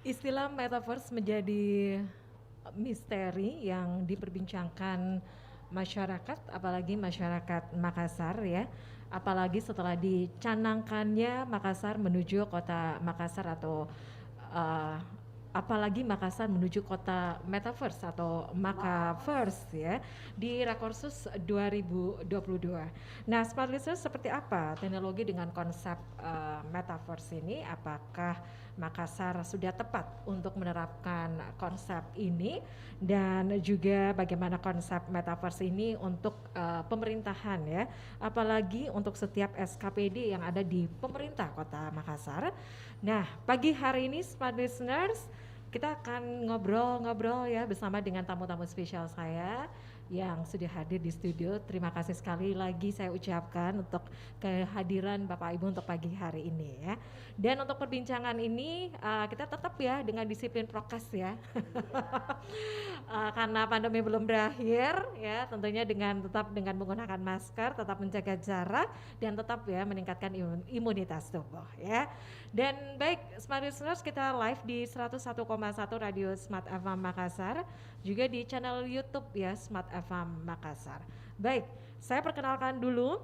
Istilah metaverse menjadi misteri yang diperbincangkan masyarakat, apalagi masyarakat Makassar ya. Apalagi setelah dicanangkannya Makassar menuju kota Makassar atau uh, apalagi Makassar menuju kota metaverse atau Makaverse ya di Rakorsus 2022. Nah, smart listeners, seperti apa teknologi dengan konsep metaverse ini? Apakah Makassar sudah tepat untuk menerapkan konsep ini, dan juga bagaimana konsep metaverse ini untuk pemerintahan ya, apalagi untuk setiap SKPD yang ada di pemerintah Kota Makassar. Nah, pagi hari ini Smart Listeners, kita akan ngobrol-ngobrol ya bersama dengan tamu-tamu spesial saya yang sudah hadir di studio. Terima kasih sekali lagi saya ucapkan untuk kehadiran Bapak Ibu untuk pagi hari ini ya. Dan untuk perbincangan ini kita tetap ya dengan disiplin prokes ya. Karena pandemi belum berakhir ya, tentunya tetap dengan menggunakan masker, tetap menjaga jarak, dan tetap ya meningkatkan imunitas tubuh ya. Dan baik, Smart Listeners, kita live di 101,1 Radio Smart FM Makassar, juga di channel YouTube ya Smart FM Makassar. Baik, saya perkenalkan dulu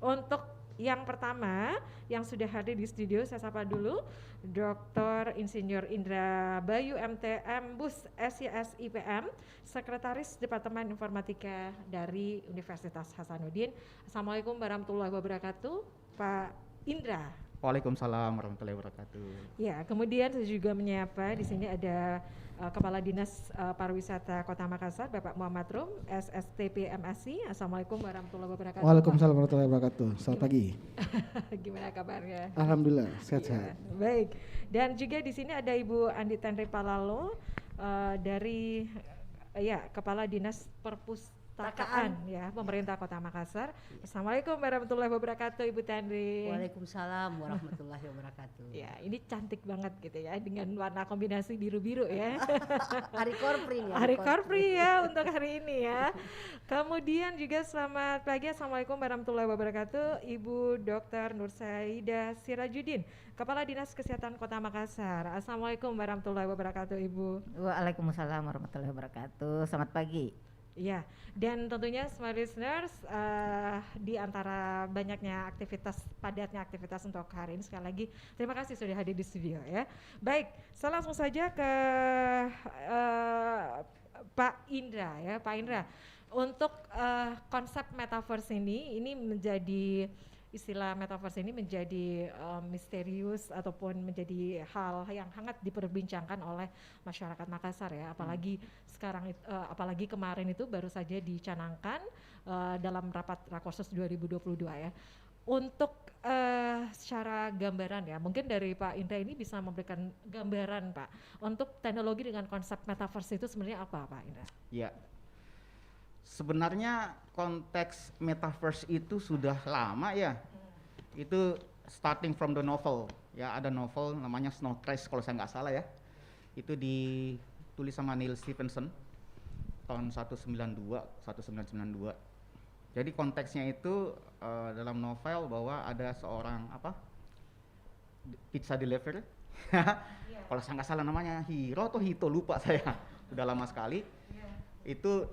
untuk yang pertama yang sudah hadir di studio, saya sapa dulu Dr. Insinyur Indra Bayu MTM Bus SIS IPM, Sekretaris Departemen Informatika dari Universitas Hasanuddin. Assalamualaikum warahmatullahi wabarakatuh, Pak Indra. Waalaikumsalam warahmatullahi wabarakatuh. Ya, kemudian saya juga menyapa di sini ada Kepala Dinas Pariwisata Kota Makassar, Bapak Muhammad Rum, SSTP MSI. Assalamualaikum warahmatullahi wabarakatuh. Waalaikumsalam warahmatullahi wabarakatuh. Selamat pagi. Gimana kabarnya? Alhamdulillah, sehat-sehat. Ya, baik. Dan juga di sini ada Ibu Andi Tenri Palalo dari Kepala Dinas Perpustakaan ya Pemerintah Kota Makassar. Assalamualaikum warahmatullahi wabarakatuh, Ibu Tenri. Waalaikumsalam warahmatullahi wabarakatuh. Ya, ini cantik banget gitu ya dengan warna kombinasi biru-biru ya. Hari Korpri ya. Hari Korpri ya untuk hari ini ya. Kemudian juga selamat pagi, assalamualaikum warahmatullahi wabarakatuh, Ibu Dr. Nur Saida Sirajuddin, Kepala Dinas Kesehatan Kota Makassar. Assalamualaikum warahmatullahi wabarakatuh, Ibu. Waalaikumsalam warahmatullahi wabarakatuh. Selamat pagi. Ya, dan tentunya Smart Listeners, di antara banyaknya padatnya aktivitas untuk hari ini, sekali lagi terima kasih sudah hadir di studio ya. Baik, saya langsung saja ke Pak Indra ya, Pak Indra. Untuk konsep metaverse ini menjadi istilah metaverse ini menjadi misterius ataupun menjadi hal yang hangat diperbincangkan oleh masyarakat Makassar ya, apalagi sekarang apalagi kemarin itu baru saja dicanangkan dalam rapat Rakorsus 2022 ya. Untuk secara gambaran ya, mungkin dari Pak Indra ini bisa memberikan gambaran Pak, untuk teknologi dengan konsep metaverse itu sebenarnya apa Pak Indra? Ya, sebenarnya konteks metaverse itu sudah lama ya. Itu starting from the novel ya, ada novel namanya Snow Crash kalau saya nggak salah ya. Itu ditulis sama Neil Stephenson tahun 1992. Jadi konteksnya itu dalam novel bahwa ada seorang pizza delivery. Kalau saya nggak salah namanya Hiro atau Hito, lupa saya. Sudah lama sekali. Itu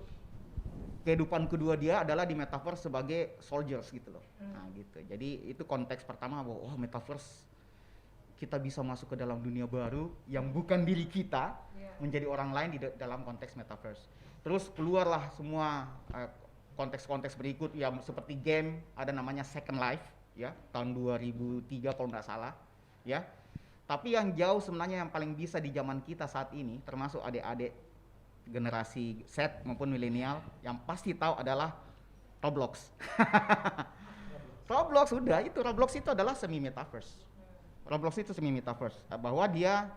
kehidupan kedua dia adalah di metaverse sebagai soldiers gitu loh. Nah gitu. Jadi itu konteks pertama bahwa metaverse kita bisa masuk ke dalam dunia baru yang bukan diri kita, menjadi orang lain di dalam konteks metaverse. Terus keluarlah semua konteks-konteks berikut yang seperti game, ada namanya Second Life ya, tahun 2003 kalau nggak salah ya. Tapi yang jauh sebenarnya yang paling bisa di zaman kita saat ini, termasuk adik-adik generasi Z maupun milenial yang pasti tahu adalah Roblox. Roblox itu adalah semi metaverse. Bahwa dia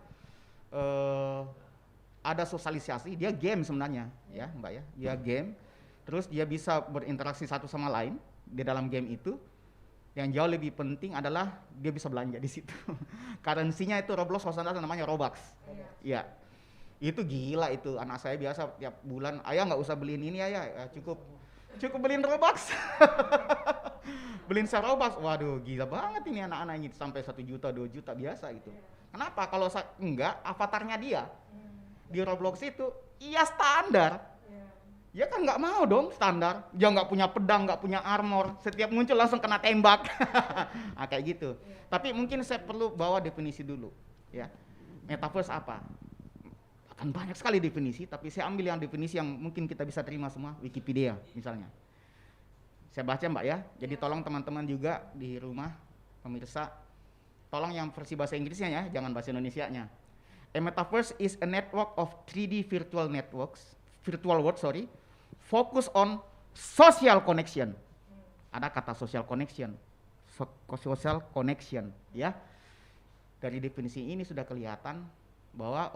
ada sosialisasi, dia game sebenarnya ya Mbak ya. Dia game, terus dia bisa berinteraksi satu sama lain di dalam game itu. Yang jauh lebih penting adalah dia bisa belanja di situ. Currency-nya itu Roblox, namanya Robux. Ya. Itu gila itu, anak saya biasa tiap bulan, ayah nggak usah beliin ini ayah, cukup Cukup beliin Robux. Beliin Robux, waduh gila banget ini anak-anak ini sampai 1 juta, 2 juta biasa gitu. Kenapa? Kalau enggak, avatarnya dia di Roblox itu, iya standar. Ya kan nggak mau dong standar. Dia nggak punya pedang, nggak punya armor. Setiap muncul langsung kena tembak. Nah, kayak gitu. Tapi mungkin saya perlu bawa definisi dulu. Ya, metaverse apa? Akan banyak sekali definisi, tapi saya ambil yang definisi yang mungkin kita bisa terima semua, Wikipedia misalnya. Saya baca Mbak ya, jadi tolong teman-teman juga di rumah, pemirsa, tolong yang versi bahasa Inggrisnya ya, jangan bahasa Indonesianya. A metaverse is a network of 3D virtual world, focus on social connection. Ada kata social connection, social connection ya. Dari definisi ini sudah kelihatan bahwa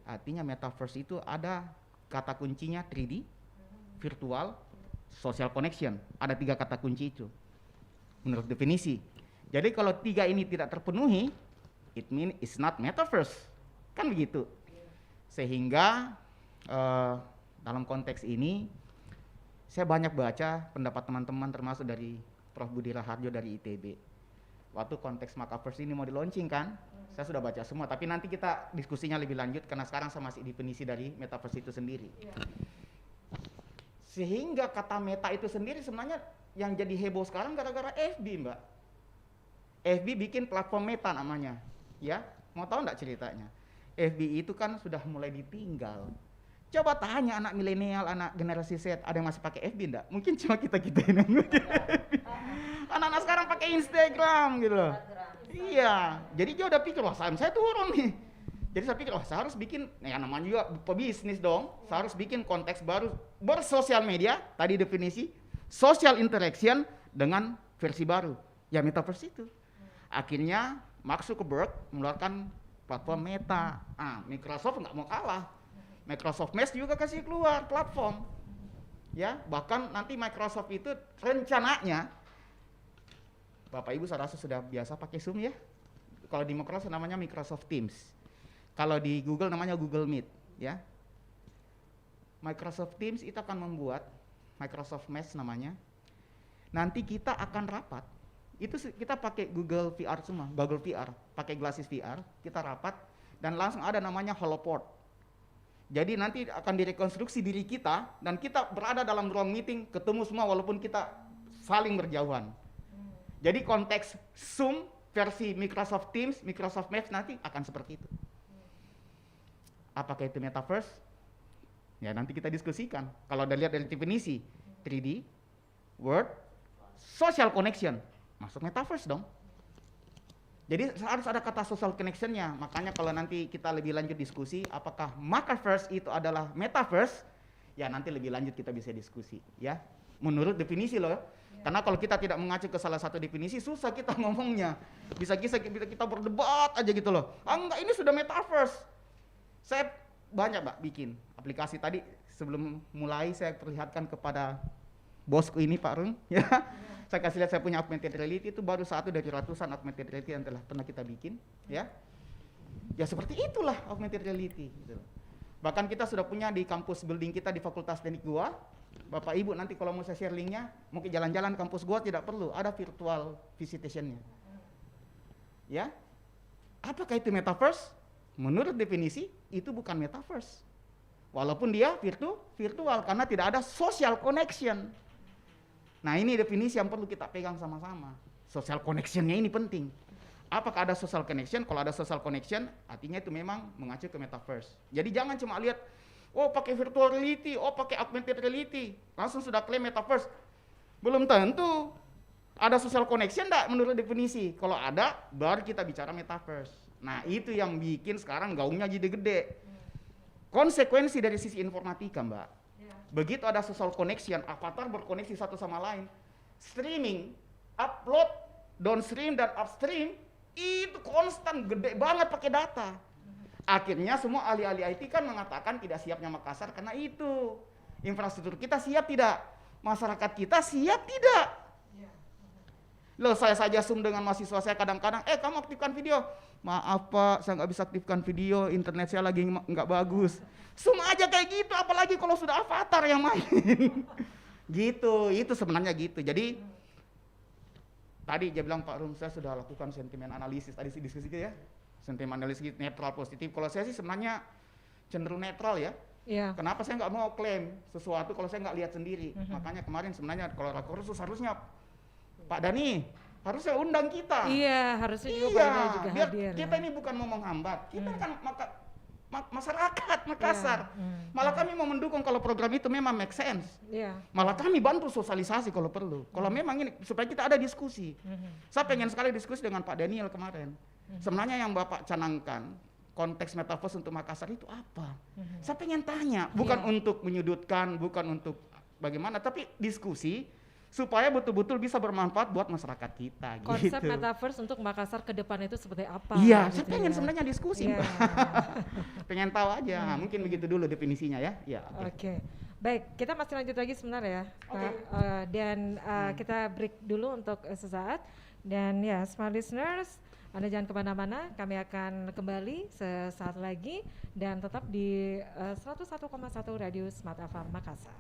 artinya metaverse itu ada kata kuncinya 3D, virtual, social connection. Ada 3 kata kunci itu menurut definisi. Jadi kalau 3 ini tidak terpenuhi, it means it's not metaverse, kan begitu. Sehingga dalam konteks ini saya banyak baca pendapat teman-teman termasuk dari Prof. Budi Raharjo dari ITB. Waktu konteks metaverse ini mau di launching kan, saya sudah baca semua, tapi nanti kita diskusinya lebih lanjut karena sekarang saya masih definisi dari metaverse itu sendiri. Sehingga kata meta itu sendiri sebenarnya yang jadi heboh sekarang gara-gara FB, Mbak. FB bikin platform meta namanya, ya. Mau tahu nggak ceritanya? FB itu kan sudah mulai ditinggal. Coba tanya anak milenial, anak generasi Z, ada yang masih pakai FB enggak? Mungkin cuma kita-kita yang pakai FB. Anak-anak sekarang pakai Instagram gitu loh. Iya, jadi dia udah pikir, wah saham saya turun nih. Jadi saya pikir, wah saya harus bikin, ya namanya juga pebisnis dong, saya harus bikin konteks baru bersosial media, tadi definisi, social interaction dengan versi baru, ya metaverse itu. Akhirnya Mark Zuckerberg mengeluarkan platform Meta. Microsoft nggak mau kalah. Microsoft Mesh juga kasih keluar platform. Ya, bahkan nanti Microsoft itu rencananya, Bapak Ibu saya rasa sudah biasa pakai Zoom ya. Kalau di Microsoft namanya Microsoft Teams. Kalau di Google namanya Google Meet, ya. Microsoft Teams itu akan membuat Microsoft Mesh namanya. Nanti kita akan rapat. Itu kita pakai Google VR semua, Google VR, pakai glasses VR, kita rapat dan langsung ada namanya Holoport. Jadi nanti akan direkonstruksi diri kita dan kita berada dalam ruang meeting, ketemu semua walaupun kita saling berjauhan. Jadi konteks Zoom versi Microsoft Teams, Microsoft Mesh nanti akan seperti itu. Apakah itu metaverse? Ya nanti kita diskusikan. Kalau udah lihat dari definisi 3D, Word, social connection, masuk metaverse dong. Jadi harus ada kata social connection-nya. Makanya kalau nanti kita lebih lanjut diskusi, apakah metaverse itu adalah metaverse? Ya nanti lebih lanjut kita bisa diskusi. Ya, menurut definisi loh. Karena kalau kita tidak mengacu ke salah satu definisi, susah kita ngomongnya. Bisa kita berdebat aja gitu loh. Enggak, ini sudah metaverse. Saya banyak Mbak bikin aplikasi tadi sebelum mulai saya perlihatkan kepada bosku ini Pak Rung ya. Saya kasih lihat saya punya augmented reality itu baru satu dari ratusan augmented reality yang telah pernah kita bikin ya. Ya seperti itulah augmented reality gitu. Bahkan kita sudah punya di kampus building kita di Fakultas Teknik Goa. Bapak Ibu nanti kalau mau saya share linknya, mungkin jalan-jalan kampus Goa tidak perlu, ada virtual visitation-nya. Ya. Apakah itu metaverse? Menurut definisi itu bukan metaverse. Walaupun dia virtual karena tidak ada social connection. Nah ini definisi yang perlu kita pegang sama-sama. Social connection-nya ini penting. Apakah ada social connection? Kalau ada social connection, artinya itu memang mengacu ke metaverse. Jadi jangan cuma lihat, oh pakai virtual reality, oh pakai augmented reality, langsung sudah klaim metaverse. Belum tentu. Ada social connection enggak menurut definisi? Kalau ada, baru kita bicara metaverse. Nah itu yang bikin sekarang gaungnya jadi gede. Konsekuensi dari sisi informatika Mbak. Begitu ada social connection, avatar berkoneksi satu sama lain. Streaming, upload, downstream dan upstream itu konstan gede banget pakai data. Akhirnya semua ahli-ahli IT kan mengatakan tidak siapnya Makassar karena itu. Infrastruktur kita siap tidak? Masyarakat kita siap tidak? Loh saya saja Zoom dengan mahasiswa saya kadang-kadang, kamu aktifkan video. Maaf Pak, saya nggak bisa aktifkan video, internet saya lagi nggak bagus. Zoom aja kayak gitu, apalagi kalau sudah avatar yang main. Gitu, itu sebenarnya gitu. Jadi tadi dia bilang Pak Rum, saya sudah lakukan sentimen analisis tadi sih diskusi ya. Sentimen analisis netral positif. Kalau saya sih sebenarnya cenderung netral ya. Iya. Kenapa saya nggak mau klaim sesuatu kalau saya nggak lihat sendiri? Makanya kemarin sebenarnya kalau rakorsus harusnya Pak Dani harusnya undang kita. Iya, harusnya juga Pak Iya, Dani juga biar hadir. kita ini bukan mau menghambat. Kita kan masyarakat Makassar. Iya, Malah kami mau mendukung kalau program itu memang make sense. Iya. Malah kami bantu sosialisasi kalau perlu. Kalau memang ini supaya kita ada diskusi. Saya pengen sekali diskusi dengan Pak Daniel kemarin. Sebenarnya yang Bapak canangkan konteks metaverse untuk Makassar itu apa? Saya pengen tanya, bukan Iya. untuk menyudutkan, bukan untuk bagaimana, tapi diskusi supaya betul-betul bisa bermanfaat buat masyarakat kita. Konsep gitu. metaverse untuk Makassar ke depan itu seperti apa? Iya, gitu saya pengen ya. sebenarnya diskusi, Iya. Mbak. Pengen tahu aja. Mungkin begitu dulu definisinya ya. Ya. Oke. Baik, kita masih lanjut lagi sebentar ya, Pak. Dan kita break dulu untuk sesaat. Dan ya, smart listeners, Anda jangan kemana-mana, kami akan kembali sesaat lagi dan tetap di 101,1 Radio Smart FM Makassar.